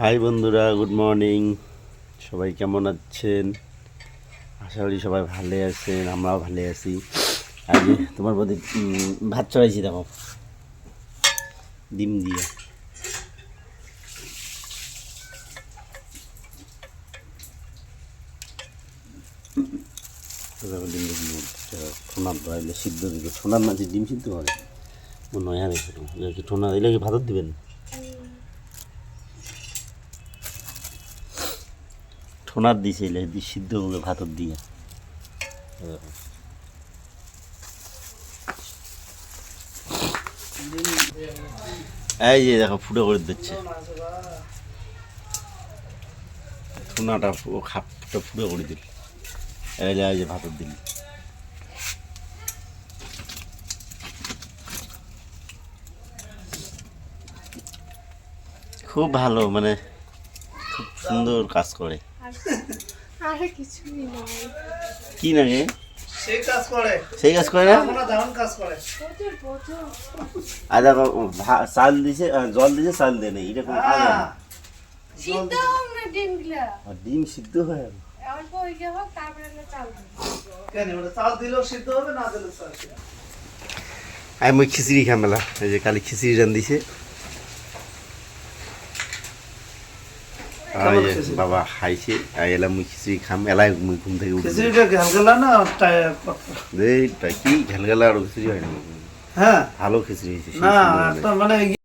High বন্ধুরা, good morning. সবাই কেমন আছেন? আশা করি সবাই ভালো আছেন, আমরাও ভালো আছি। আজ তোমার প্রতি ভাত চড়াইছি, দেখো ডিম দিয়ে। ডিম দিয়ে ঠোনা ধরাইলে সিদ্ধ দিবে। ঠোনার মাঝে ডিম সিদ্ধ করে মনে হয়। আর কি ঠোনা দিলে কি ভাতত দিবেন? ঠোনার দিছে এলে সিদ্ধ করে ভাতত দিয়ে। এই যে দেখো ফুটো করে দিচ্ছে ঠোনাটা, খাপটা ফুটো করে দিল। এই যে ভাতত দিল। খুব ভালো, মানে খুব সুন্দর কাজ করে। আর কিছুই নয়। কি লাগে সেই কাজ করে না? আমরা দারুণ কাজ করে। আর দেখো চাল দিছে, জল দিছে, চাল দেয় নেই, এরকম সিদ্ধ হোক না ডিমগুলা, ডিম সিদ্ধ হয়। অল্প হইলে হোক, তারপরে চাল দিই। কেন ওটা চাল দিলেও সিদ্ধ হবে, না দিলেও চাল সিদ্ধ হবে। আমি মুই খিচড়ি খাম মেলা, এই যে কালি খিচড়ি রান দিছে। আর এই যে বাবা খাইছে, এলাম মুই খিচড়ি খাম। এলাই মুই ঘুম থেকে উঠে খিচুড়িটা ঘালগেলা না কি ঝালগালা আর খিচড়ি হয় না। হ্যাঁ ভালো খিচড়ি হয়েছে, না একটা মানে